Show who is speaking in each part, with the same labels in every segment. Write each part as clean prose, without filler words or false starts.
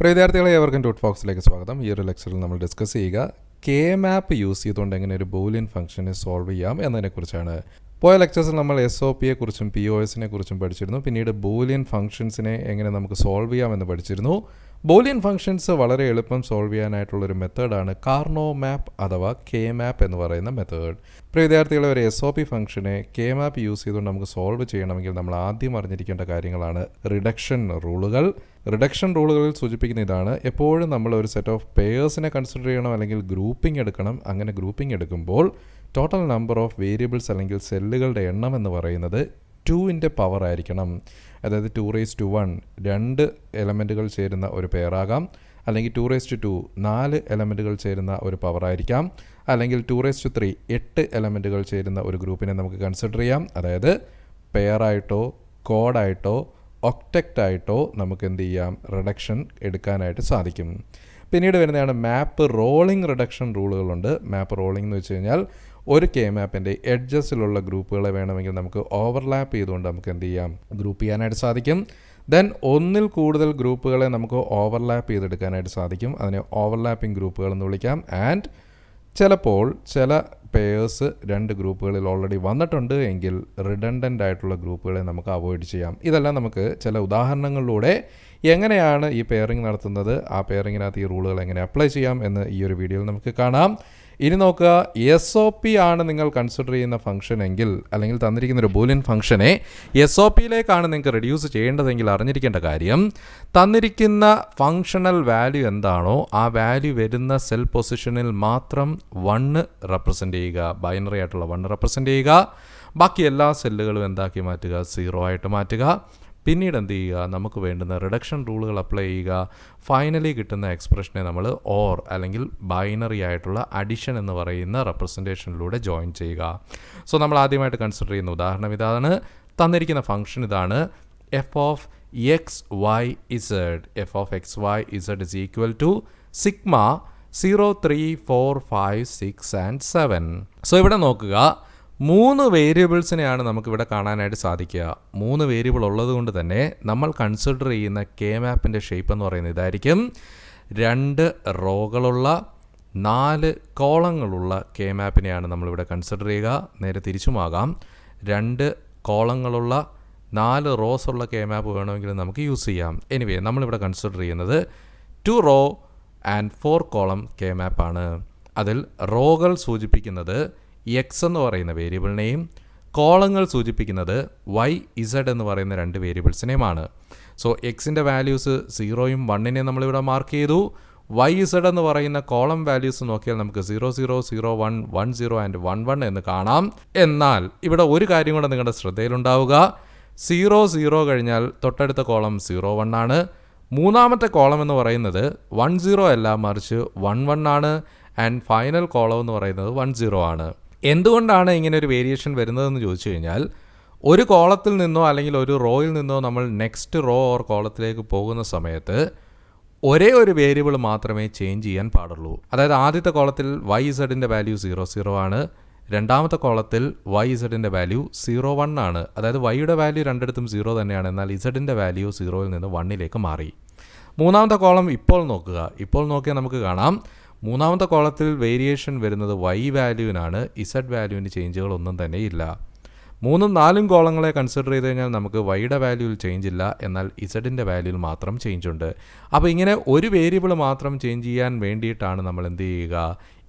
Speaker 1: വിദ്യാർത്ഥികളെ ഏവർക്കും ടൂട്ട് ഫോക്സിലേക്ക് സ്വാഗതം. ഈ ഒരു ലെക്ചറിൽ നമ്മൾ ഡിസ്കസ് ചെയ്യുക കെ മാപ്പ് യൂസ് ചെയ്തുകൊണ്ട് എങ്ങനെ ഒരു ബൂലിയൻ ഫംഗ്ഷനെ സോൾവ് ചെയ്യാം എന്നതിനെക്കുറിച്ചാണ്. പോയ ലെക്ചേഴ്സിൽ നമ്മൾ SOP കുറിച്ചും POS കുറിച്ചും പഠിച്ചിരുന്നു. പിന്നീട് ബൂലിയൻ ഫംഗ്ഷൻസിനെ എങ്ങനെ നമുക്ക് സോൾവ് ചെയ്യാമെന്ന് പഠിച്ചിരുന്നു. ബൂലിയൻ ഫംഗ്ഷൻസ് വളരെ എളുപ്പം സോൾവ് ചെയ്യാനായിട്ടുള്ളൊരു മെത്തേഡാണ് കാർനോ മാപ്പ് അഥവാ കെ മാപ്പ് എന്ന് പറയുന്ന മെത്തേഡ്. ഇപ്പോൾ വിദ്യാർത്ഥികളെ ഒരു SOP ഫംഗ്ഷനെ കെ മാപ്പ് യൂസ് ചെയ്തുകൊണ്ട് നമുക്ക് സോൾവ് ചെയ്യണമെങ്കിൽ നമ്മൾ ആദ്യം അറിഞ്ഞിരിക്കേണ്ട കാര്യങ്ങളാണ് റിഡക്ഷൻ റൂളുകൾ. റിഡക്ഷൻ റൂളുകളിൽ സൂചിപ്പിക്കുന്ന ഇതാണ്: എപ്പോഴും നമ്മൾ ഒരു സെറ്റ് ഓഫ് പെയേഴ്സിനെ കൺസിഡർ ചെയ്യണം അല്ലെങ്കിൽ ഗ്രൂപ്പിംഗ് എടുക്കണം. അങ്ങനെ ഗ്രൂപ്പിംഗ് എടുക്കുമ്പോൾ ടോട്ടൽ നമ്പർ ഓഫ് വേരിയബിൾസ് അല്ലെങ്കിൽ സെല്ലുകളുടെ എണ്ണം എന്ന് പറയുന്നത് 2ൻ്റെ പവർ ആയിരിക്കണം. അതായത് 2⁻1 2 എലമെൻറ്റുകൾ ചേരുന്ന ഒരു പെയറാകാം, അല്ലെങ്കിൽ 2⁻2 4 എലമെൻറ്റുകൾ ചേരുന്ന ഒരു പവറായിരിക്കാം, അല്ലെങ്കിൽ 2⁻3 8 എലമെൻറ്റുകൾ ചേരുന്ന ഒരു ഗ്രൂപ്പിനെ നമുക്ക് കൺസിഡർ ചെയ്യാം. അതായത് പെയറായിട്ടോ കോഡായിട്ടോ ഒക്ടെക്റ്റായിട്ടോ നമുക്ക് എന്ത് ചെയ്യാം, റിഡക്ഷൻ എടുക്കാനായിട്ട് സാധിക്കും. പിന്നീട് വരുന്നതാണ് മാപ്പ് റോളിംഗ് റിഡക്ഷൻ റൂളുകളുണ്ട്. മാപ്പ് റോളിംഗ് എന്ന് വെച്ച് കഴിഞ്ഞാൽ ഒരു കെ മാപ്പിൻ്റെ എഡ്ജസിലുള്ള ഗ്രൂപ്പുകളെ വേണമെങ്കിൽ നമുക്ക് ഓവർലാപ്പ് ചെയ്തുകൊണ്ട് നമുക്ക് എന്ത് ചെയ്യാം, ഗ്രൂപ്പ് ചെയ്യാനായിട്ട് സാധിക്കും. ദെൻ ഒന്നിൽ കൂടുതൽ ഗ്രൂപ്പുകളെ നമുക്ക് ഓവർലാപ്പ് ചെയ്തെടുക്കാനായിട്ട് സാധിക്കും. അതിനെ ഓവർലാപ്പിംഗ് ഗ്രൂപ്പുകൾ എന്ന് വിളിക്കാം. ആൻഡ് ചിലപ്പോൾ ചില പെയേഴ്സ് 2 ഗ്രൂപ്പുകളിൽ ഓൾറെഡി വന്നിട്ടുണ്ട് എങ്കിൽ റിഡൻഡൻ്റ് ആയിട്ടുള്ള ഗ്രൂപ്പുകളെ നമുക്ക് അവോയ്ഡ് ചെയ്യാം. ഇതെല്ലാം നമുക്ക് ചില ഉദാഹരണങ്ങളിലൂടെ എങ്ങനെയാണ് ഈ പെയറിംഗ് നടത്തുന്നത്, ആ പെയറിങ്ങിനകത്ത് ഈ റൂളുകൾ എങ്ങനെ അപ്ലൈ ചെയ്യാം എന്ന് ഈ ഒരു വീഡിയോയിൽ നമുക്ക് കാണാം. ഇനി നോക്കുക, SOP ആണ് നിങ്ങൾ കൺസിഡർ ചെയ്യുന്ന ഫംഗ്ഷൻ എങ്കിൽ, അല്ലെങ്കിൽ തന്നിരിക്കുന്ന ഒരു ബൂലിയൻ ഫംഗ്ഷനെ SOPയിലേക്കാണ് നിങ്ങൾക്ക് റെഡ്യൂസ് ചെയ്യേണ്ടതെങ്കിൽ അറിഞ്ഞിരിക്കേണ്ട കാര്യം, തന്നിരിക്കുന്ന ഫങ്ഷണൽ വാല്യൂ എന്താണോ ആ വാല്യൂ വരുന്ന സെൽ പൊസിഷനിൽ മാത്രം 1 റെപ്രസെൻ്റ് ചെയ്യുക, ബൈനറി ആയിട്ടുള്ള 1 റെപ്രസെൻ്റ് ചെയ്യുക. ബാക്കി എല്ലാ സെല്ലുകളും എന്താക്കി മാറ്റുക, 0 ആയിട്ട് മാറ്റുക. പിന്നീട് എന്ത് ചെയ്യുക, നമുക്ക് വേണ്ടുന്ന റിഡക്ഷൻ റൂളുകൾ അപ്ലൈ ചെയ്യുക. ഫൈനലി കിട്ടുന്ന എക്സ്പ്രഷനെ നമ്മൾ ഓർ അല്ലെങ്കിൽ ബൈനറി ആയിട്ടുള്ള അഡിഷൻ എന്ന് പറയുന്ന റെപ്രസെൻറ്റേഷനിലൂടെ ജോയിൻ ചെയ്യുക. സോ നമ്മൾ ആദ്യമായിട്ട് കൺസിഡർ ചെയ്യുന്ന ഉദാഹരണം ഇതാണ്. തന്നിരിക്കുന്ന ഫംഗ്ഷൻ ഇതാണ്: f of xyz. f of xyz is equal to sigma 0, 3, 4, 5, 6 and 7. So ഇവിടെ നോക്കുക, 3 വേരിയബിൾസിനെയാണ് നമുക്കിവിടെ കാണാനായിട്ട് സാധിക്കുക. 3 വേരിയബിൾ ഉള്ളത് കൊണ്ട് തന്നെ നമ്മൾ കൺസിഡർ ചെയ്യുന്ന കെ മാപ്പിൻ്റെ ഷേപ്പ് എന്ന് പറയുന്നത് ഇതായിരിക്കും. 2 റോകളുള്ള 4 കോളങ്ങളുള്ള കെ മാപ്പിനെയാണ് നമ്മളിവിടെ കൺസിഡർ ചെയ്യുക. നേരെ തിരിച്ചുമാകാം, 2 കോളങ്ങളുള്ള 4 റോസ് ഉള്ള കെ മാപ്പ് വേണമെങ്കിൽ നമുക്ക് യൂസ് ചെയ്യാം. എനിവേ നമ്മളിവിടെ കൺസിഡർ ചെയ്യുന്നത് 2 റോ ആൻഡ് 4 കോളം കെ മാപ്പാണ്. അതിൽ റോകൾ സൂചിപ്പിക്കുന്നത് എക്സ് എന്ന് പറയുന്ന വേരിയബിളിനെയും കോളങ്ങൾ സൂചിപ്പിക്കുന്നത് YZ എന്ന് പറയുന്ന 2 വേരിയബിൾസിനെയുമാണ്. സോ എക്സിൻ്റെ വാല്യൂസ് 0യും 1നെയും നമ്മളിവിടെ മാർക്ക് ചെയ്തു. YZ എന്ന് പറയുന്ന കോളം വാല്യൂസ് നോക്കിയാൽ നമുക്ക് 0, 0, 0, 1, 1, 0 ആൻഡ് 1, 1 എന്ന് കാണാം. എന്നാൽ ഇവിടെ ഒരു കാര്യം കൂടെ നിങ്ങളുടെ ശ്രദ്ധയിലുണ്ടാവുക: 0, 0 കഴിഞ്ഞാൽ തൊട്ടടുത്ത കോളം 0, 1 ആണ്. മൂന്നാമത്തെ കോളം എന്ന് പറയുന്നത് 1, 0 അല്ല, മറിച്ച് 1, 1 ആണ്. ആൻഡ് ഫൈനൽ കോളം എന്ന് പറയുന്നത് 1, 0 ആണ്. എന്തുകൊണ്ടാണ് ഇങ്ങനെ ഒരു വേരിയേഷൻ വരുന്നതെന്ന് ചോദിച്ചു കഴിഞ്ഞാൽ, ഒരു കോളത്തിൽ നിന്നോ അല്ലെങ്കിൽ ഒരു റോയിൽ നിന്നോ നമ്മൾ നെക്സ്റ്റ് റോ ഓർ കോളത്തിലേക്ക് പോകുന്ന സമയത്ത് ഒരേ ഒരു വേരിയബിൾ മാത്രമേ ചേഞ്ച് ചെയ്യാൻ പാടുള്ളൂ. അതായത് ആദ്യത്തെ കോളത്തിൽ YZൻ്റെ വാല്യൂ 0, 0 ആണ്. രണ്ടാമത്തെ കോളത്തിൽ YZൻ്റെ വാല്യൂ 0, 1 ആണ്. അതായത് Yയുടെ വാല്യൂ രണ്ടിടത്തും 0 തന്നെയാണ്, എന്നാൽ Zൻ്റെ വാല്യൂ 0യിൽ നിന്ന് 1ലേക്ക് മാറി. മൂന്നാമത്തെ കോളം ഇപ്പോൾ നോക്കുക. ഇപ്പോൾ നോക്കിയാൽ നമുക്ക് കാണാം, മൂന്നാമത്തെ കോളത്തിൽ വേരിയേഷൻ വരുന്നത് Y വാല്യൂവിനാണ്. Z വാല്യൂവിന് ചേഞ്ചുകളൊന്നും തന്നെ ഇല്ല. 3ഉം 4ഉം കോളങ്ങളെ കൺസിഡർ ചെയ്ത് കഴിഞ്ഞാൽ നമുക്ക് Yയുടെ വാല്യൂവിൽ ചേഞ്ച് ഇല്ല, എന്നാൽ Zൻ്റെ വാല്യൂവിൽ മാത്രം ചേഞ്ച് ഉണ്ട്. അപ്പോൾ ഇങ്ങനെ ഒരു വേരിയബിൾ മാത്രം ചേഞ്ച് ചെയ്യാൻ വേണ്ടിയിട്ടാണ് നമ്മൾ എന്ത് ചെയ്യുക,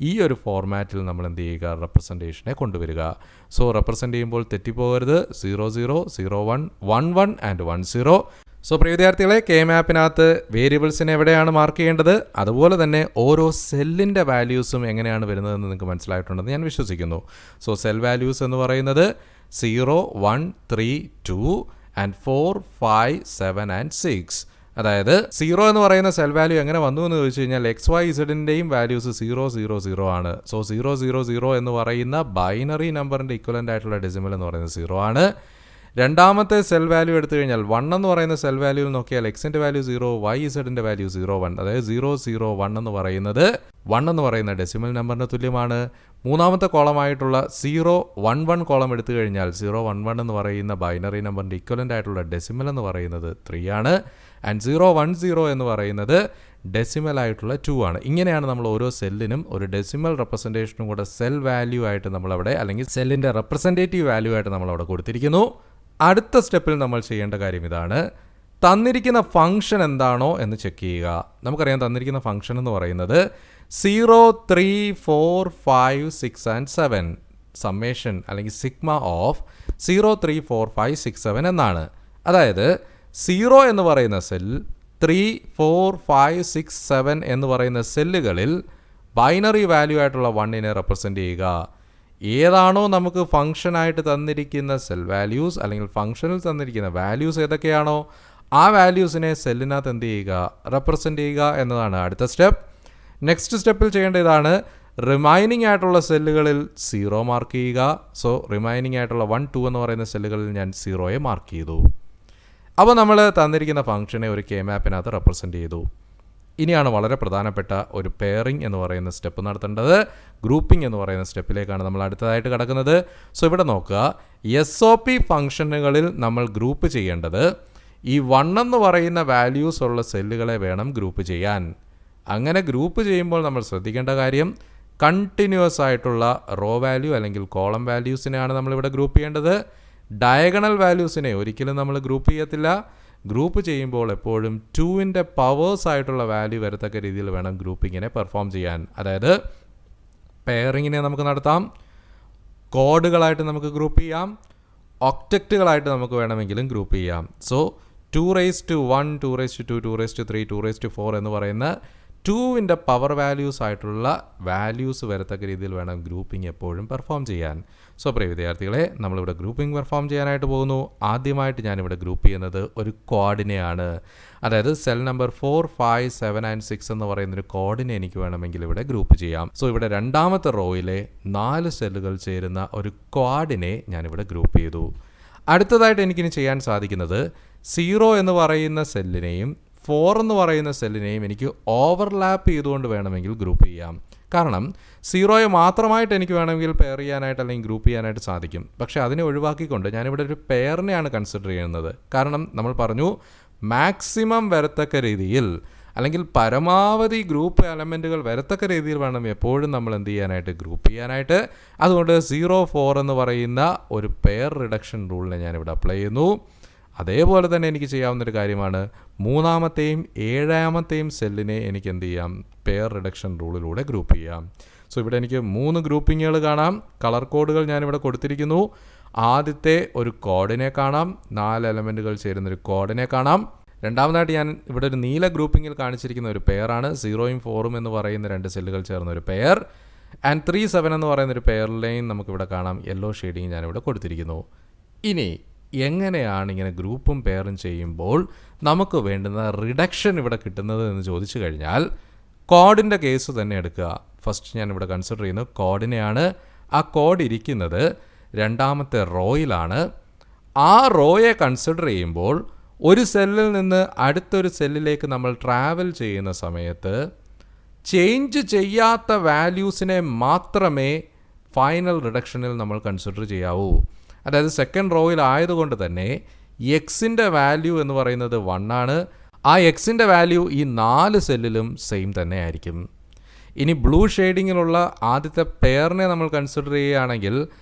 Speaker 1: ഈ ഒരു ഫോർമാറ്റിൽ നമ്മൾ എന്ത് ചെയ്യുക, റെപ്രസെൻറ്റേഷനെ കൊണ്ടുവരിക. സോ റെപ്രസെൻ്റ് ചെയ്യുമ്പോൾ തെറ്റിപ്പോകരുത്. 0, 0, 0, 1, 1, 1 ആൻഡ് 1, 0. സോ പ്രിയ വിദ്യാർത്ഥികളെ, കെ മാപ്പിനകത്ത് വേരിയബിൾസിനെ എവിടെയാണ് മാർക്ക് ചെയ്യേണ്ടത്, അതുപോലെ തന്നെ ഓരോ സെല്ലിൻ്റെ വാല്യൂസും എങ്ങനെയാണ് വരുന്നതെന്ന് നിങ്ങൾക്ക് മനസ്സിലായിട്ടുണ്ടെന്ന് ഞാൻ വിശ്വസിക്കുന്നു. സോ സെൽ വാല്യൂസ് എന്ന് പറയുന്നത് 0, 1, 3, 2 ആൻഡ് 4, 5, 7 ആൻഡ് 6. അതായത് 0 എന്ന് പറയുന്ന സെൽ വാല്യൂ എങ്ങനെ വന്നു എന്ന് ചോദിച്ചു കഴിഞ്ഞാൽ XYZൻ്റെയും വാല്യൂസ് 0, 0, 0 ആണ്. സോ 0, 0, 0 എന്ന് പറയുന്ന ബൈനറി നമ്പറിൻ്റെ ഇക്വലൻ്റ് ആയിട്ടുള്ള ഡെസിമൽ എന്ന് പറയുന്നത് 0 ആണ്. രണ്ടാമത്തെ സെൽ വാല്യൂ എടുത്തു കഴിഞ്ഞാൽ 1 എന്ന് പറയുന്ന സെൽ വാല്യൂവിൽ നോക്കിയാൽ എക്സിൻ്റെ വാല്യൂ 0, YZൻ്റെ വാല്യൂ 0, 1. അതായത് 0, 0, 1 എന്ന് പറയുന്നത് 1 എന്ന് പറയുന്ന ഡെസിമൽ നമ്പറിന് തുല്യമാണ്. മൂന്നാമത്തെ കോളമായിട്ടുള്ള 0, 1, 1 കോളം എടുത്തു കഴിഞ്ഞാൽ 0, 1, 1 എന്ന് പറയുന്ന ബൈനറി നമ്പറിൻ്റെ ഇക്വലൻ്റ് ആയിട്ടുള്ള ഡെസിമൽ എന്ന് പറയുന്നത് 3 ആണ്. ആൻഡ് 010 എന്ന് പറയുന്നത് ഡെസിമൽ ആയിട്ടുള്ള 2 ആണ്. ഇങ്ങനെയാണ് നമ്മൾ ഓരോ സെല്ലിനും ഒരു ഡെസിമൽ റെപ്രസെൻറ്റേഷനും കൂടെ സെൽ വാല്യൂ ആയിട്ട് നമ്മളവിടെ, അല്ലെങ്കിൽ സെല്ലിൻ്റെ റെപ്രസെൻറ്റേറ്റീവ് വാല്യൂ ആയിട്ട് നമ്മളവിടെ കൊടുത്തിരിക്കുന്നു. അടുത്ത സ്റ്റെപ്പിൽ നമ്മൾ ചെയ്യേണ്ട കാര്യം ഇതാണ്. തന്നിരിക്കുന്ന ഫംഗ്ഷൻ എന്താണോ എന്ന് ചെക്ക് ചെയ്യുക. നമുക്കറിയാം തന്നിരിക്കുന്ന ഫംഗ്ഷൻ എന്ന് പറയുന്നത് 0, 3, 4, 5, 6 and 7 സമ്മേഷൻ അല്ലെങ്കിൽ സിഗ്മ ഓഫ് 0, 3, 4, 5, 6, 7 എന്നാണ്. അതായത് 0 എന്ന് പറയുന്ന സെൽ, 3, 4, 5, 6, 7 എന്ന് പറയുന്ന സെല്ലുകളിൽ ബൈനറി വാല്യൂ ആയിട്ടുള്ള 1നെ റെപ്രസെൻ്റ് ചെയ്യുക. ഏതാണോ നമുക്ക് ഫംഗ്ഷനായിട്ട് തന്നിരിക്കുന്ന സെൽ വാല്യൂസ് അല്ലെങ്കിൽ ഫംഗ്ഷനിൽ തന്നിരിക്കുന്ന വാല്യൂസ് ഏതൊക്കെയാണോ ആ വാല്യൂസിനെ സെല്ലിനകത്ത് എന്ത് ചെയ്യുക, റെപ്രസെൻ്റ് ചെയ്യുക എന്നതാണ് അടുത്ത സ്റ്റെപ്പ്. നെക്സ്റ്റ് സ്റ്റെപ്പിൽ ചെയ്യേണ്ട ഇതാണ്. റിമൈനിങ് ആയിട്ടുള്ള സെല്ലുകളിൽ 0 മാർക്ക് ചെയ്യുക. സോ റിമൈനിങ് ആയിട്ടുള്ള 1, 2 എന്ന് പറയുന്ന സെല്ലുകളിൽ ഞാൻ 0യെ മാർക്ക് ചെയ്തു. അപ്പോൾ നമ്മൾ തന്നിരിക്കുന്ന ഫംഗ്ഷനെ ഒരു കെ മാപ്പിനകത്ത് റെപ്രസെൻ്റ് ചെയ്തു. ഇനിയാണ് വളരെ പ്രധാനപ്പെട്ട ഒരു പെയറിംഗ് എന്ന് പറയുന്ന സ്റ്റെപ്പ് നടത്തേണ്ടത്. ഗ്രൂപ്പിംഗ് എന്ന് പറയുന്ന സ്റ്റെപ്പിലേക്കാണ് നമ്മൾ അടുത്തതായിട്ട് കിടക്കുന്നത്. സോ ഇവിടെ നോക്കുക, SOP ഫംഗ്ഷനുകളിൽ നമ്മൾ ഗ്രൂപ്പ് ചെയ്യേണ്ടത് ഈ 1 എന്ന് പറയുന്ന വാല്യൂസ് ഉള്ള സെല്ലുകളെ വേണം ഗ്രൂപ്പ് ചെയ്യാൻ. അങ്ങനെ ഗ്രൂപ്പ് ചെയ്യുമ്പോൾ നമ്മൾ ശ്രദ്ധിക്കേണ്ട കാര്യം, കണ്ടിന്യൂസ് ആയിട്ടുള്ള റോ വാല്യൂ അല്ലെങ്കിൽ കോളം വാല്യൂസിനെയാണ് നമ്മളിവിടെ ഗ്രൂപ്പ് ചെയ്യേണ്ടത്. ഡയഗണൽ വാല്യൂസിനെ ഒരിക്കലും നമ്മൾ ഗ്രൂപ്പ് ചെയ്യത്തില്ല. ഗ്രൂപ്പ് ചെയ്യുമ്പോൾ എപ്പോഴും 2ൻ്റെ പവേഴ്സ് ആയിട്ടുള്ള വാല്യൂ വരത്തക്ക രീതിയിൽ വേണം ഗ്രൂപ്പിങ്ങിനെ പെർഫോം ചെയ്യാൻ. അതായത് പെയറിങ്ങിനെ നമുക്ക് നടത്താം, കോഡുകളായിട്ട് നമുക്ക് ഗ്രൂപ്പ് ചെയ്യാം, ഒക്ടക്റ്റുകളായിട്ട് നമുക്ക് വേണമെങ്കിലും ഗ്രൂപ്പ് ചെയ്യാം. സോ 2^1, 2^2, 2^3, 2^4 എന്ന് പറയുന്ന 2ൻ്റെ പവർ വാല്യൂസ് ആയിട്ടുള്ള വാല്യൂസ് വരത്തക്ക രീതിയിൽ വേണം ഗ്രൂപ്പിംഗ് എപ്പോഴും പെർഫോം ചെയ്യാൻ. സോ പ്രിയ വിദ്യാർത്ഥികളെ, നമ്മളിവിടെ ഗ്രൂപ്പിംഗ് പെർഫോം ചെയ്യാനായിട്ട് പോകുന്നു. ആദ്യമായിട്ട് ഞാനിവിടെ ഗ്രൂപ്പ് ചെയ്യുന്നത് ഒരു കോഡിനെയാണ്. അതായത് സെൽ നമ്പർ 4, 5, 7 and 6 എന്ന് പറയുന്നൊരു കോഡിനെ എനിക്ക് വേണമെങ്കിൽ ഇവിടെ ഗ്രൂപ്പ് ചെയ്യാം. സോ ഇവിടെ രണ്ടാമത്തെ റോയിലെ 4 സെല്ലുകൾ ചേരുന്ന ഒരു ക്വാഡിനെ ഞാനിവിടെ ഗ്രൂപ്പ് ചെയ്തു. അടുത്തതായിട്ട് എനിക്കിനി ചെയ്യാൻ സാധിക്കുന്നത് 0 എന്ന് പറയുന്ന സെല്ലിനെയും 4 എന്ന് പറയുന്ന സെല്ലിനെയും എനിക്ക് ഓവർലാപ്പ് ചെയ്തുകൊണ്ട് വേണമെങ്കിൽ ഗ്രൂപ്പ് ചെയ്യാം. കാരണം 0യെ മാത്രമായിട്ട് എനിക്ക് വേണമെങ്കിൽ പെയർ ചെയ്യാനായിട്ട് അല്ലെങ്കിൽ ഗ്രൂപ്പ് ചെയ്യാനായിട്ട് സാധിക്കും. പക്ഷേ അതിനെ ഒഴിവാക്കിക്കൊണ്ട് ഞാനിവിടെ ഒരു പെയറിനെയാണ് കൺസിഡർ ചെയ്യുന്നത്. കാരണം നമ്മൾ പറഞ്ഞു മാക്സിമം വരത്തക്ക രീതിയിൽ അല്ലെങ്കിൽ പരമാവധി ഗ്രൂപ്പ് എലമെൻറ്റുകൾ വരത്തക്ക രീതിയിൽ വേണം എപ്പോഴും നമ്മൾ എന്ത് ചെയ്യാനായിട്ട്, ഗ്രൂപ്പ് ചെയ്യാനായിട്ട്. അതുകൊണ്ട് 0, 4 എന്ന് പറയുന്ന ഒരു പെയർ റിഡക്ഷൻ റൂളിനെ ഞാനിവിടെ അപ്ലൈ ചെയ്യുന്നു. അതേപോലെ തന്നെ എനിക്ക് ചെയ്യാവുന്നൊരു കാര്യമാണ് മൂന്നാമത്തെയും 7ാമത്തെയും സെല്ലിനെ എനിക്ക് എന്ത് ചെയ്യാം, പെയർ റിഡക്ഷൻ റൂളിലൂടെ ഗ്രൂപ്പ് ചെയ്യാം. സോ ഇവിടെ എനിക്ക് 3 ഗ്രൂപ്പിങ്ങുകൾ കാണാം. കളർ കോഡുകൾ ഞാനിവിടെ കൊടുത്തിരിക്കുന്നു. ആദ്യത്തെ ഒരു കോഡിനെ കാണാം, 4 എലമെൻറ്റുകൾ ചേരുന്നൊരു കോഡിനെ കാണാം. രണ്ടാമതായിട്ട് ഞാൻ ഇവിടെ ഒരു നീല ഗ്രൂപ്പിങ്ങിൽ കാണിച്ചിരിക്കുന്ന ഒരു പെയറാണ് 0ഉം 4ഉം എന്ന് പറയുന്ന 2 സെല്ലുകൾ ചേർന്ന ഒരു പെയർ. ആൻഡ് 3, 7 എന്ന് പറയുന്ന ഒരു പെയറിലെയും നമുക്കിവിടെ കാണാം യെല്ലോ ഷെയ്ഡിങ് ഞാനിവിടെ കൊടുത്തിരിക്കുന്നു. ഇനി എങ്ങനെയാണ് ഇങ്ങനെ ഗ്രൂപ്പും പെയറും ചെയ്യുമ്പോൾ നമുക്ക് വേണ്ടുന്ന റിഡക്ഷൻ ഇവിടെ കിട്ടുന്നത് എന്ന് ചോദിച്ചു കഴിഞ്ഞാൽ, കോഡിൻ്റെ കേസ് തന്നെ എടുക്കുക. ഫസ്റ്റ് ഞാനിവിടെ കൺസിഡർ ചെയ്യുന്നത് കോഡിനെയാണ്. ആ കോഡ് ഇരിക്കുന്നത് രണ്ടാമത്തെ റോയിലാണ്. ആ റോയെ കൺസിഡർ ചെയ്യുമ്പോൾ ഒരു സെല്ലിൽ നിന്ന് അടുത്തൊരു സെല്ലിലേക്ക് നമ്മൾ ട്രാവൽ ചെയ്യുന്ന സമയത്ത് ചേഞ്ച് ചെയ്യാത്ത വാല്യൂസിനെ മാത്രമേ ഫൈനൽ റിഡക്ഷനിൽ നമ്മൾ കൺസിഡർ ചെയ്യാവൂ. അതായത് സെക്കൻഡ് റോയിൽ ആയതുകൊണ്ട് തന്നെ എക്സിൻ്റെ വാല്യൂ എന്ന് പറയുന്നത് 1 ആണ്. ആ എക്സിൻ്റെ വാല്യൂ ഈ 4 സെല്ലിലും സെയിം തന്നെ ആയിരിക്കും. ഇനി ബ്ലൂ ഷെയ്ഡിങ്ങിലുള്ള ആദ്യത്തെ പെയറിനെ നമ്മൾ കൺസിഡർ ചെയ്യുകയാണെങ്കിൽ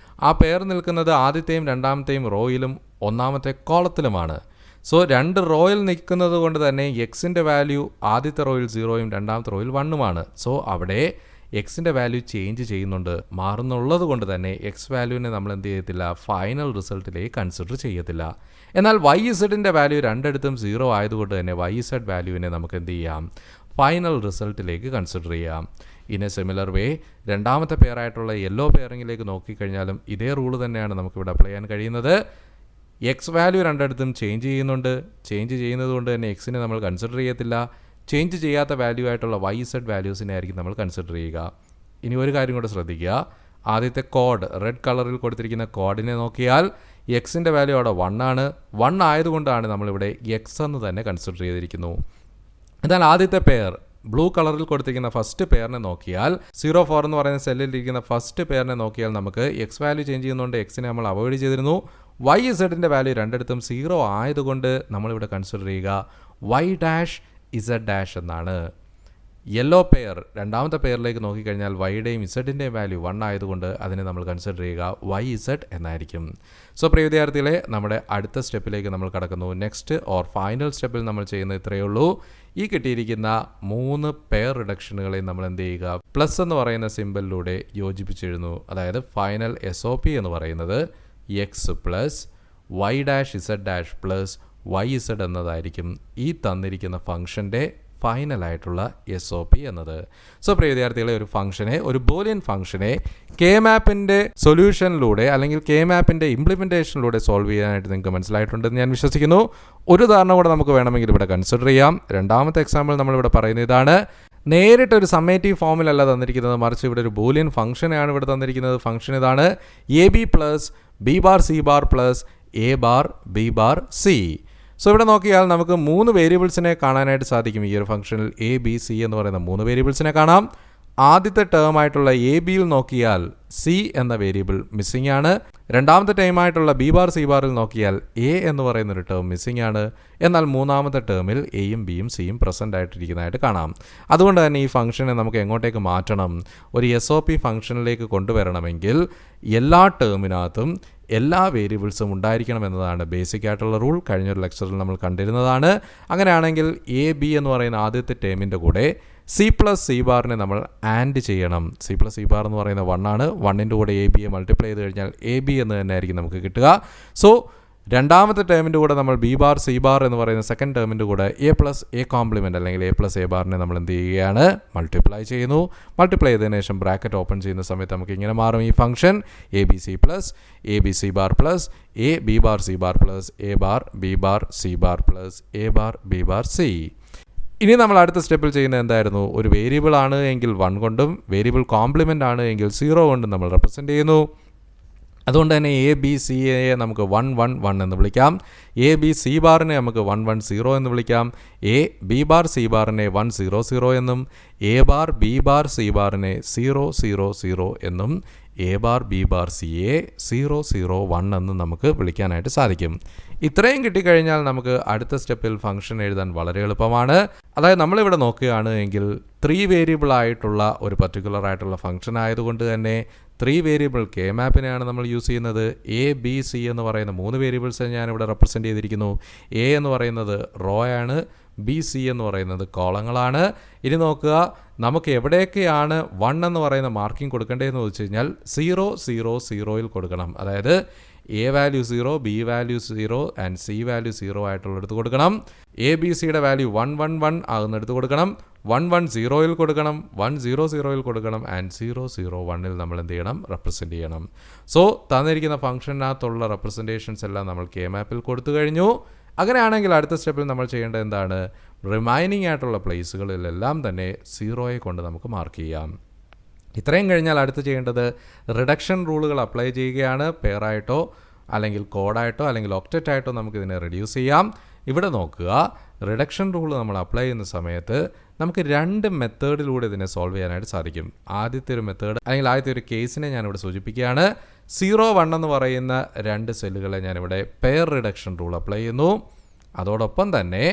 Speaker 1: ആ പെയർ നിൽക്കുന്നത് ആദ്യത്തെയും രണ്ടാമത്തെയും റോയിലും ഒന്നാമത്തെ കോളത്തിലുമാണ്. സോ 2 റോയിൽ നിൽക്കുന്നത് കൊണ്ട് തന്നെ എക്സിൻ്റെ വാല്യൂ ആദ്യത്തെ റോയിൽ 0ഉം രണ്ടാമത്തെ റോയിൽ 1ഉമാണ്. സോ അവിടെ എക്സിൻ്റെ വാല്യൂ ചേഞ്ച് ചെയ്യുന്നുണ്ട്, മാറുന്നുള്ളത് കൊണ്ട് തന്നെ എക്സ് വാല്യൂവിനെ നമ്മൾ എന്ത് ചെയ്യത്തില്ല, ഫൈനൽ റിസൾട്ടിലേക്ക് കൺസിഡർ ചെയ്യത്തില്ല. എന്നാൽ YZൻ്റെ വാല്യൂ രണ്ടിടത്തും 0 ആയതുകൊണ്ട് തന്നെ YZ വാല്യൂവിനെ നമുക്ക് എന്ത് ചെയ്യാം, ഫൈനൽ റിസൾട്ടിലേക്ക് കൺസിഡർ ചെയ്യാം. ഇൻ എ സിമിലർ വേ രണ്ടാമത്തെ പെയറായിട്ടുള്ള യെല്ലോ പെയറിങ്ങിലേക്ക് നോക്കിക്കഴിഞ്ഞാലും ഇതേ റൂള് തന്നെയാണ് നമുക്കിവിടെ അപ്ലൈ ചെയ്യാൻ കഴിയുന്നത്. എക്സ് വാല്യൂ രണ്ടിടത്തും ചേഞ്ച് ചെയ്യുന്നുണ്ട്. ചേഞ്ച് ചെയ്യുന്നത് കൊണ്ട് തന്നെ എക്സിനെ നമ്മൾ കൺസിഡർ ചെയ്യത്തില്ല. ചേഞ്ച് ചെയ്യാത്ത വാല്യൂ ആയിട്ടുള്ള YZ വാല്യൂസിനെ ആയിരിക്കും നമ്മൾ കൺസിഡർ ചെയ്യുക. ഇനി ഒരു കാര്യം കൂടെ ശ്രദ്ധിക്കുക. ആദ്യത്തെ കോഡ് റെഡ് കളറിൽ കൊടുത്തിരിക്കുന്ന കോഡിനെ നോക്കിയാൽ എക്സിൻ്റെ വാല്യൂ അവിടെ 1 ആണ്. 1 ആയതുകൊണ്ടാണ് നമ്മളിവിടെ എക്സ് എന്ന് തന്നെ കൺസിഡർ ചെയ്തിരിക്കുന്നു. എന്നാൽ ആദ്യത്തെ പെയർ ബ്ലൂ കളറിൽ കൊടുത്തിരിക്കുന്ന ഫസ്റ്റ് പെയറിനെ നോക്കിയാൽ 0, 4 എന്ന് പറയുന്ന സെല്ലിൽ ഇരിക്കുന്ന ഫസ്റ്റ് പെയറിനെ നോക്കിയാൽ നമുക്ക് എക്സ് വാല്യൂ ചേഞ്ച് ചെയ്യുന്നതുകൊണ്ട് എക്സിനെ നമ്മൾ അവോയ്ഡ് ചെയ്തിരുന്നു. YZൻ്റെ വാല്യൂ രണ്ടിടത്തും 0 ആയതുകൊണ്ട് നമ്മളിവിടെ കൺസിഡർ ചെയ്യുക y ഡാഷ് z ഡാഷ് എന്നാണ്. യെല്ലോ പെയർ രണ്ടാമത്തെ പെയറിലേക്ക് നോക്കിക്കഴിഞ്ഞാൽ വൈയുടെയും ഇസഡിൻ്റെയും വാല്യൂ 1 ആയതുകൊണ്ട് അതിനെ നമ്മൾ കൺസിഡർ ചെയ്യുക വൈ ഇസഡ് എന്നായിരിക്കും. സോ പ്രിയ വിദ്യാർത്ഥികളെ, നമ്മുടെ അടുത്ത സ്റ്റെപ്പിലേക്ക് നമ്മൾ കടക്കുന്നു. നെക്സ്റ്റ് ഓർ ഫൈനൽ സ്റ്റെപ്പിൽ നമ്മൾ ചെയ്യുന്നത് ഇത്രയേ ഉള്ളൂ. ഈ കിട്ടിയിരിക്കുന്ന 3 പെയർ റിഡക്ഷനുകളെ നമ്മൾ എന്ത് ചെയ്യുക, പ്ലസ് എന്ന് പറയുന്ന സിമ്പലിലൂടെ യോജിപ്പിച്ചെഴുതുന്നു. അതായത് ഫൈനൽ SOP എന്ന് പറയുന്നത് X plus Y dash Z dash plus Y Z എന്നതായിരിക്കും ഈ തന്നിരിക്കുന്ന ഫംഗ്ഷൻ്റെ ഫൈനലായിട്ടുള്ള SOP എന്നത്. സോ പ്രിയ വിദ്യാർത്ഥികളെ, ഒരു ഫംഗ്ഷനെ, ഒരു ബൂലിയൻ ഫംഗ്ഷനെ കെ മാപ്പിൻ്റെ സൊല്യൂഷനിലൂടെ അല്ലെങ്കിൽ കെ മാപ്പിൻ്റെ ഇംപ്ലിമെൻറ്റേഷനിലൂടെ സോൾവ് ചെയ്യാനായിട്ട് നിങ്ങൾക്ക് മനസ്സിലായിട്ടുണ്ടെന്ന് ഞാൻ വിശ്വസിക്കുന്നു. ഒരു ഉദാഹരണം കൂടെ നമുക്ക് വേണമെങ്കിൽ ഇവിടെ കൺസിഡർ ചെയ്യാം. രണ്ടാമത്തെ എക്സാമ്പിൾ നമ്മളിവിടെ പറയുന്നത് ഇതാണ്. നേരിട്ടൊരു സമ്മേറ്റീവ് ഫോമിലല്ല തന്നിരിക്കുന്നത്, മറിച്ച് ഇവിടെ ഒരു ബൂലിയൻ ഫംഗ്ഷനെയാണ് ഇവിടെ തന്നിരിക്കുന്നത്. ഫംഗ്ഷൻ ഇതാണ് AB plus B bar C bar plus A bar B bar C. So ഇവിടെ നോക്കിയാൽ നമുക്ക് 3 വേരിയബിൾസിനെ കാണാനായിട്ട് സാധിക്കും. ഈ ഒരു ഫംഗ്ഷനിൽ ABC എന്ന് പറയുന്ന 3 വേരിയബിൾസിനെ കാണാം. ആദ്യത്തെ ടേം ആയിട്ടുള്ള AB-യിൽ നോക്കിയാൽ C എന്ന വേരിയബിൾ മിസ്സിംഗ് ആണ്. രണ്ടാമത്തെ ടേമായിട്ടുള്ള B ബാർ C ബാറിൽ നോക്കിയാൽ A എന്ന് പറയുന്നൊരു ടേം മിസ്സിംഗ് ആണ്. എന്നാൽ മൂന്നാമത്തെ ടേമിൽ Aയും Bയും Cയും പ്രസൻ്റ് ആയിട്ടിരിക്കുന്നതായിട്ട് കാണാം. അതുകൊണ്ട് തന്നെ ഈ ഫംഗ്ഷനെ നമുക്ക് എങ്ങോട്ടേക്ക് മാറ്റണം? ഒരു SOP ഫംഗ്ഷനിലേക്ക് കൊണ്ടുവരണമെങ്കിൽ എല്ലാ ടേമിനകത്തും എല്ലാ വേരിയബിൾസും ഉണ്ടായിരിക്കണം എന്നതാണ് ബേസിക് ആയിട്ടുള്ള റൂൾ. കഴിഞ്ഞൊരു ലെക്ചറിൽ നമ്മൾ കണ്ടിരുന്നതാണ്. അങ്ങനെയാണെങ്കിൽ AB എന്ന് പറയുന്ന ആദ്യത്തെ ടേമിൻ്റെ കൂടെ C പ്ലസ് C ബാറിനെ നമ്മൾ ആൻഡ് ചെയ്യണം. C പ്ലസ് C ബാർ എന്ന് പറയുന്ന 1 ആണ്. 1ൻ്റെ കൂടെ ABയെ മൾട്ടിപ്ലൈ ചെയ്ത് കഴിഞ്ഞാൽ AB എന്ന് തന്നെ ആയിരിക്കും നമുക്ക് കിട്ടുക. സോ രണ്ടാമത്തെ ടേമിൻ്റെ കൂടെ നമ്മൾ B ബാർ C ബാർ എന്ന് പറയുന്ന സെക്കൻഡ് ടേമിൻ്റെ കൂടെ A പ്ലസ് A കോംപ്ലിമെൻറ്റ് അല്ലെങ്കിൽ A പ്ലസ് A ബാറിനെ നമ്മൾ എന്ത് ചെയ്യുകയാണ്, മൾട്ടിപ്ലൈ ചെയ്യുന്നു. മൾട്ടിപ്ലൈ ചെയ്തതിനു ശേഷം ബ്രാക്കറ്റ് ഓപ്പൺ ചെയ്യുന്ന സമയത്ത് നമുക്ക് ഇങ്ങനെ മാറും ഈ function ABC plus ABC bar plus AB bar C bar plus A bar B bar C bar plus A bar B bar C. ഇനി നമ്മൾ അടുത്ത സ്റ്റെപ്പിൽ ചെയ്യുന്നത് എന്തായിരുന്നു? ഒരു വേരിയബിൾ ആണ് എങ്കിൽ 1 കൊണ്ടും വേരിയബിൾ കോംപ്ലിമെൻ്റ് ആണ് എങ്കിൽ 0 കൊണ്ടും നമ്മൾ റെപ്രസെൻ്റ് ചെയ്യുന്നു. അതുകൊണ്ട് തന്നെ ABCയെ നമുക്ക് 1 1 1 എന്ന് വിളിക്കാം. ABC ബാറിനെ നമുക്ക് 1 1 0 എന്ന് വിളിക്കാം. B ബാർ C ബാറിനെ 1 0 0 എന്നും A bar B bar C ബാറിനെ 0 0 0 എന്നും A ബാർ B ബാർ Cയെ 0 0 1 എന്നും നമുക്ക് വിളിക്കാനായിട്ട് സാധിക്കും. ഇത്രയും കിട്ടിക്കഴിഞ്ഞാൽ നമുക്ക് അടുത്ത സ്റ്റെപ്പിൽ ഫംഗ്ഷൻ എഴുതാൻ വളരെ എളുപ്പമാണ്. അതായത് നമ്മളിവിടെ നോക്കുകയാണ് എങ്കിൽ 3 വേരിയബിൾ ആയിട്ടുള്ള ഒരു പർട്ടിക്കുലർ ആയിട്ടുള്ള ഫംഗ്ഷൻ ആയതുകൊണ്ട് തന്നെ 3 വേരിയബിൾ കെ മാപ്പിനെയാണ് നമ്മൾ യൂസ് ചെയ്യുന്നത്. ABC എന്ന് പറയുന്ന 3 വേരിയബിൾസ് ഞാനിവിടെ റെപ്രസെൻ്റ് ചെയ്തിരിക്കുന്നു. A എന്ന് പറയുന്നത് റോ ആണ്, BC എന്ന് പറയുന്നത് കോളങ്ങളാണ്. ഇനി നോക്കുക, നമുക്ക് എവിടെയൊക്കെയാണ് 1 എന്ന് പറയുന്ന മാർക്കിംഗ് കൊടുക്കേണ്ടതെന്ന് ചോദിച്ചു കഴിഞ്ഞാൽ 0 0 0യിൽ കൊടുക്കണം. അതായത് A value 0, B value 0 and C value 0 ആയിട്ടുള്ളടുത്ത് കൊടുക്കണം. ABCയുടെ വാല്യൂ 1 1 1 ആകുന്നിടത്ത് കൊടുക്കണം. 1 1 0യിൽ കൊടുക്കണം, 1 0 0യിൽ കൊടുക്കണം ആൻഡ് 0 0 1ൽ നമ്മൾ എന്ത് ചെയ്യണം, റെപ്രസെൻ്റ് ചെയ്യണം. സോ തന്നിരിക്കുന്ന ഫംഗ്ഷനകത്തുള്ള റെപ്രസെൻറ്റേഷൻസ് എല്ലാം നമ്മൾ കെ മാപ്പിൽ കൊടുത്തു കഴിഞ്ഞു. അങ്ങനെയാണെങ്കിൽ അടുത്ത സ്റ്റെപ്പിൽ നമ്മൾ ചെയ്യേണ്ടത് എന്താണ്? റിമൈനിങ് ആയിട്ടുള്ള പ്ലേസുകളിലെല്ലാം തന്നെ 0യെ കൊണ്ട് നമുക്ക് മാർക്ക് ചെയ്യാം. ഇത്രയും കഴിഞ്ഞാൽ അടുത്ത് ചെയ്യേണ്ടത് റിഡക്ഷൻ റൂളുകൾ അപ്ലൈ ചെയ്യുകയാണ്. പെയറായിട്ടോ അല്ലെങ്കിൽ കോഡായിട്ടോ അല്ലെങ്കിൽ ഒക്റ്ററ്റായിട്ടോ നമുക്കിതിനെ റെഡ്യൂസ് ചെയ്യാം. ഇവിടെ നോക്കുക, റിഡക്ഷൻ റൂൾ നമ്മൾ അപ്ലൈ ചെയ്യുന്ന സമയത്ത് നമുക്ക് 2 മെത്തേഡിലൂടെ ഇതിനെ സോൾവ് ചെയ്യാനായിട്ട് സാധിക്കും. ആദ്യത്തെ ഒരു മെത്തേഡ് അല്ലെങ്കിൽ ആദ്യത്തെ ഒരു കേസിനെ ഞാനിവിടെ സൂചിപ്പിക്കുകയാണ്. 0 1 എന്ന് പറയുന്ന 2 സെല്ലുകളെ ഞാനിവിടെ പെയർ റിഡക്ഷൻ റൂൾ അപ്ലൈ ചെയ്യുന്നു. അതോടൊപ്പം തന്നെ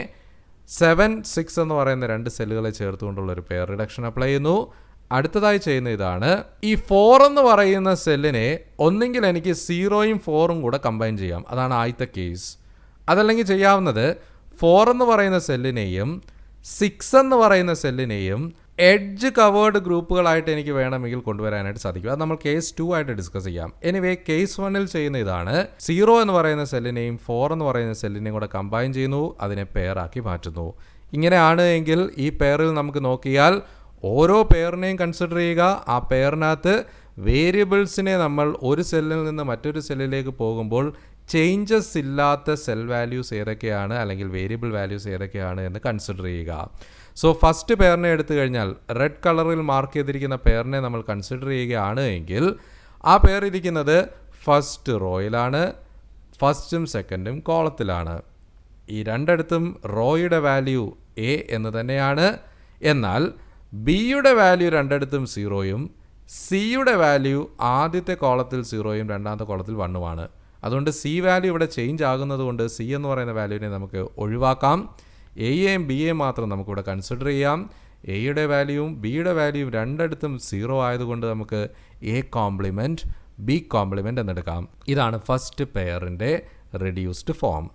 Speaker 1: 7 6 എന്ന് പറയുന്ന 2 സെല്ലുകളെ ചേർത്തുകൊണ്ടുള്ളൊരു പെയർ റിഡക്ഷൻ അപ്ലൈ ചെയ്യുന്നു. അടുത്തതായി ചെയ്യുന്ന ഇതാണ്, ഈ 4 എന്ന് പറയുന്ന സെല്ലിനെ ഒന്നെങ്കിൽ എനിക്ക് 0യും 4ഉം കൂടെ കമ്പൈൻ ചെയ്യാം. അതാണ് ആദ്യത്തെ കേസ്. അതല്ലെങ്കിൽ ചെയ്യാവുന്നത് 4 എന്ന് പറയുന്ന സെല്ലിനെയും 6 എന്ന് പറയുന്ന സെല്ലിനെയും എഡ്ജ് കവേർഡ് ഗ്രൂപ്പുകളായിട്ട് എനിക്ക് വേണമെങ്കിൽ കൊണ്ടുവരാനായിട്ട് സാധിക്കും. അത് നമ്മൾ കേസ് 2 ആയിട്ട് ഡിസ്കസ് ചെയ്യാം. എനിവേ കേസ് 1ൽ ചെയ്യുന്ന ഇതാണ്, 0 എന്ന് പറയുന്ന സെല്ലിനെയും 4 എന്ന് പറയുന്ന സെല്ലിനെയും കൂടെ കമ്പൈൻ ചെയ്യുന്നു, അതിനെ പെയറാക്കി മാറ്റുന്നു. ഇങ്ങനെയാണ് എങ്കിൽ ഈ പെയറിൽ നമുക്ക് നോക്കിയാൽ ഓരോ പെയറിനെയും കൺസിഡർ ചെയ്യുക. ആ പെയറിനകത്ത് വേരിയബിൾസിനെ നമ്മൾ ഒരു സെല്ലിൽ നിന്ന് മറ്റൊരു സെല്ലിലേക്ക് പോകുമ്പോൾ ചേഞ്ചസ് ഇല്ലാത്ത സെൽ വാല്യൂസ് ഏതൊക്കെയാണ് അല്ലെങ്കിൽ വേരിയബിൾ വാല്യൂസ് ഏതൊക്കെയാണ് എന്ന് കൺസിഡർ ചെയ്യുക. സോ ഫസ്റ്റ് പെയറിനെ എടുത്തു കഴിഞ്ഞാൽ റെഡ് കളറിൽ മാർക്ക് ചെയ്തിരിക്കുന്ന പെയറിനെ നമ്മൾ കൺസിഡർ ചെയ്യുകയാണ് എങ്കിൽ ആ പെയർ ഇരിക്കുന്നത് ഫസ്റ്റ് റോയിലാണ്, ഫസ്റ്റും സെക്കൻഡും കോളത്തിലാണ്. ഈ രണ്ടിടത്തും റോയുടെ വാല്യൂ A എന്ന് തന്നെയാണ്. എന്നാൽ ബിയുടെ വാല്യൂ രണ്ടിടത്തും 0യും സിയുടെ വാല്യൂ ആദ്യത്തെ കോളത്തിൽ 0യും രണ്ടാമത്തെ കോളത്തിൽ 1ഉമാണ്. അതുകൊണ്ട് C വാല്യൂ ഇവിടെ ചേഞ്ച് ആകുന്നത് കൊണ്ട് C എന്ന് പറയുന്ന വാല്യൂവിനെ നമുക്ക് ഒഴിവാക്കാം. എയും ബിയെയും മാത്രം നമുക്കിവിടെ കൺസിഡർ ചെയ്യാം. എയുടെ വാല്യൂവും ബിയുടെ വാല്യൂവും രണ്ടിടത്തും 0 ആയതുകൊണ്ട് നമുക്ക് എ കോംപ്ലിമെൻറ്റ് ബി കോംപ്ലിമെൻറ്റ് എന്നെടുക്കാം. ഇതാണ് ഫസ്റ്റ് പെയറിൻ്റെ റെഡ്യൂസ്ഡ് ഫോം.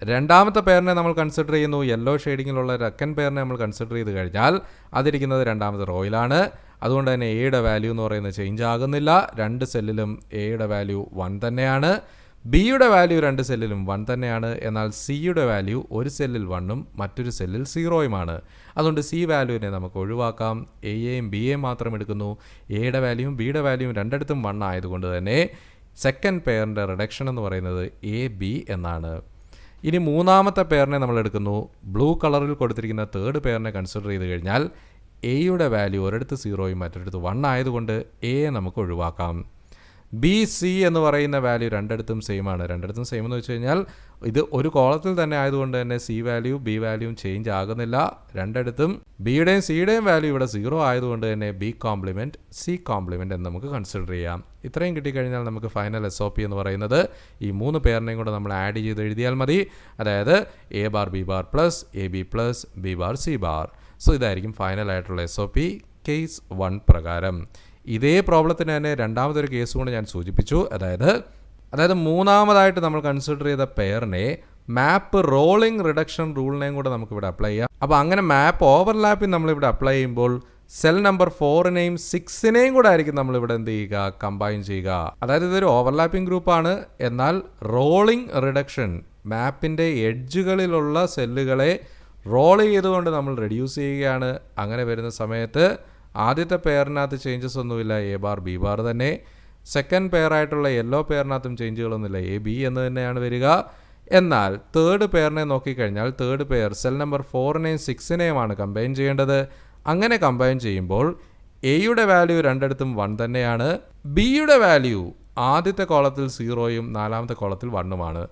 Speaker 1: രണ്ടാമത്തെ പെയറിനെ നമ്മൾ കൺസിഡർ ചെയ്യുന്നു. യെല്ലോ ഷെയ്ഡിങ്ങിലുള്ള സെക്കൻഡ് പെയറിനെ നമ്മൾ കൺസിഡർ ചെയ്ത് കഴിഞ്ഞാൽ അതിരിക്കുന്നത് രണ്ടാമത്തെ റോയിലാണ്. അതുകൊണ്ട് തന്നെ എയുടെ വാല്യൂ എന്ന് പറയുന്നത് ചേഞ്ച് ആകുന്നില്ല. രണ്ട് സെല്ലിലും എയുടെ വാല്യൂ 1 തന്നെയാണ്. ബിയുടെ വാല്യൂ രണ്ട് സെല്ലിലും 1 തന്നെയാണ്. എന്നാൽ സിയുടെ വാല്യൂ ഒരു സെല്ലിൽ 1ഉം മറ്റൊരു സെല്ലിൽ 0യുമാണ്. അതുകൊണ്ട് സി വാല്യൂവിനെ നമുക്ക് ഒഴിവാക്കാം. എയെയും ബിയെയും മാത്രം എടുക്കുന്നു. എയുടെ വാല്യൂവും ബിയുടെ വാല്യൂവും രണ്ടിടത്തും 1 ആയതുകൊണ്ട് തന്നെ സെക്കൻഡ് പെയറിൻ്റെ റിഡക്ഷൻ എന്ന് പറയുന്നത് എ ബി എന്നാണ്. ഇനി മൂന്നാമത്തെ പെയറിനെ നമ്മൾ എടുക്കുന്നു. ബ്ലൂ കളറിൽ കൊടുത്തിരിക്കുന്ന തേർഡ് പെയറിനെ കൺസിഡർ ചെയ്ത് കഴിഞ്ഞാൽ എയുടെ വാല്യൂ ഒരിടത്ത് 0യും മറ്റൊരിടത്ത് 1 ആയതുകൊണ്ട് എയെ നമുക്ക് ഒഴിവാക്കാം. ബി സി എന്ന് പറയുന്ന വാല്യൂ രണ്ടിടത്തും സെയിം ആണ്. രണ്ടിടത്തും സെയിം എന്ന് വെച്ച് കഴിഞ്ഞാൽ ഇത് ഒരു കോളത്തിൽ തന്നെ ആയതുകൊണ്ട് തന്നെ സി വാല്യൂ ബി വാല്യൂവും ചേഞ്ച് ആകുന്നില്ല. രണ്ടിടത്തും ബിയുടെയും സിയുടെയും വാല്യൂ ഇവിടെ 0 ആയതുകൊണ്ട് തന്നെ ബി കോംപ്ലിമെൻറ്റ് സി കോംപ്ലിമെൻറ്റ് എന്ന് നമുക്ക് കൺസിഡർ ചെയ്യാം. ഇത്രയും കിട്ടിക്കഴിഞ്ഞാൽ നമുക്ക് ഫൈനൽ SOP എന്ന് പറയുന്നത് ഈ 3 പെയറിനെയും കൂടെ നമ്മൾ ആഡ് ചെയ്ത് എഴുതിയാൽ മതി. അതായത് A bar B bar plus A B plus B bar C bar. So ഇതായിരിക്കും ഫൈനലായിട്ടുള്ള SOP കേസ് 1 പ്രകാരം. ഇതേ പ്രോബ്ലത്തിന് തന്നെ രണ്ടാമതൊരു കേസ് കൊണ്ട് ഞാൻ സൂചിപ്പിച്ചു. അതായത് മൂന്നാമതായിട്ട് നമ്മൾ കൺസിഡർ ചെയ്ത പെയറിനെ മാപ്പ് റോളിംഗ് റിഡക്ഷൻ റൂളിനെയും കൂടെ നമുക്കിവിടെ അപ്ലൈ ചെയ്യാം. അപ്പോൾ അങ്ങനെ മാപ്പ് ഓവർലാപ്പിംഗ് നമ്മളിവിടെ അപ്ലൈ ചെയ്യുമ്പോൾ സെൽ നമ്പർ 4നെയും 6നെയും കൂടെ ആയിരിക്കും നമ്മളിവിടെ എന്ത് ചെയ്യുക, കമ്പൈൻ ചെയ്യുക. അതായത് ഇതൊരു ഓവർലാപ്പിംഗ് ഗ്രൂപ്പാണ്. എന്നാൽ റോളിംഗ് റിഡക്ഷൻ മാപ്പിൻ്റെ എഡ്ജുകളിലുള്ള സെല്ലുകളെ റോൾ ചെയ്തുകൊണ്ട് നമ്മൾ റെഡ്യൂസ് ചെയ്യുകയാണ്. അങ്ങനെ വരുന്ന സമയത്ത് ആദ്യത്തെ പെയറിനകത്ത് ചേഞ്ചസ് ഒന്നുമില്ല, എ ബാർ ബി ബാർ തന്നെ. സെക്കൻഡ് പെയറായിട്ടുള്ള യെല്ലോ പെയറിനകത്തും ചേഞ്ചുകളൊന്നുമില്ല, എ ബി എന്ന് തന്നെയാണ് വരിക. എന്നാൽ തേർഡ് പെയറിനെ നോക്കിക്കഴിഞ്ഞാൽ തേർഡ് പെയർ സെൽ നമ്പർ 4നെയും 6നെയുമാണ് കമ്പൈൻ ചെയ്യേണ്ടത്. അങ്ങനെ കമ്പൈൻ ചെയ്യുമ്പോൾ എയുടെ വാല്യൂ രണ്ടിടത്തും 1 തന്നെയാണ്. ബിയുടെ വാല്യൂ ആദ്യത്തെ കോളത്തിൽ 0യും നാലാമത്തെ കോളത്തിൽ 1ഉമാണ്.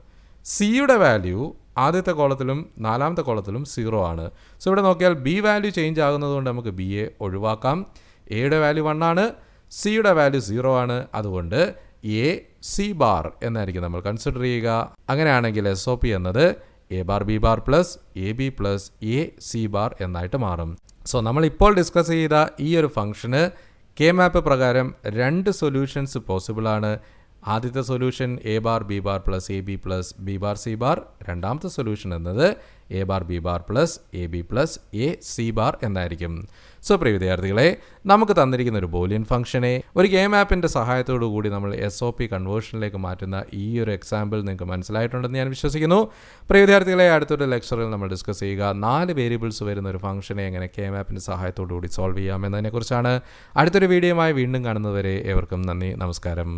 Speaker 1: സിയുടെ വാല്യൂ ആദ്യത്തെ കോളത്തിലും നാലാമത്തെ കോളത്തിലും 0 ആണ്. സോ ഇവിടെ നോക്കിയാൽ ബി വാല്യൂ ചേഞ്ച് ആകുന്നതുകൊണ്ട് നമുക്ക് ബിയെ ഒഴിവാക്കാം. എയുടെ വാല്യൂ 1 ആണ്, സിയുടെ വാല്യൂ 0 ആണ്. അതുകൊണ്ട് എ സി ബാർ എന്നായിരിക്കും നമ്മൾ കൺസിഡർ ചെയ്യുക. അങ്ങനെയാണെങ്കിൽ SOP എന്നത് A bar B bar plus A B plus A C bar എന്നായിട്ട് മാറും. സോ നമ്മളിപ്പോൾ ഡിസ്കസ് ചെയ്ത ഈ ഒരു ഫംഗ്ഷന് കെ മാപ്പ് പ്രകാരം 2 സൊല്യൂഷൻസ് പോസിബിൾ ആണ്. ആദ്യത്തെ solution A bar B bar plus A B plus B bar C bar. രണ്ടാമത്തെ സൊല്യൂഷൻ എന്നത് A bar B bar plus A B plus A C bar എന്നായിരിക്കും. സോ പ്രിയ വിദ്യാർത്ഥികളെ, നമുക്ക് തന്നിരിക്കുന്ന ഒരു ബൂലിയൻ ഫംഗ്ഷനെ ഒരു കെ മാപ്പിൻ്റെ സഹായത്തോടു കൂടി നമ്മൾ SOP കൺവേർഷനിലേക്ക് മാറ്റുന്ന ഈ ഒരു എക്സാമ്പിൾ നിങ്ങൾക്ക് മനസ്സിലായിട്ടുണ്ടെന്ന് ഞാൻ വിശ്വസിക്കുന്നു. പ്രിയ വിദ്യാർത്ഥികളെ, അടുത്തൊരു ലെക്ചറിൽ നമ്മൾ ഡിസ്കസ് ചെയ്യുക 4 വേരിയബിൾസ് വരുന്ന ഒരു ഫംഗ്ഷനെ എങ്ങനെ കെ മാപ്പിൻ്റെ സഹായത്തോടു കൂടി സോൾവ് ചെയ്യാം എന്നതിനെക്കുറിച്ചാണ്. അടുത്തൊരു വീഡിയോയുമായി വീണ്ടും കാണുന്നതുവരെ ഏവർക്കും നന്ദി, നമസ്കാരം.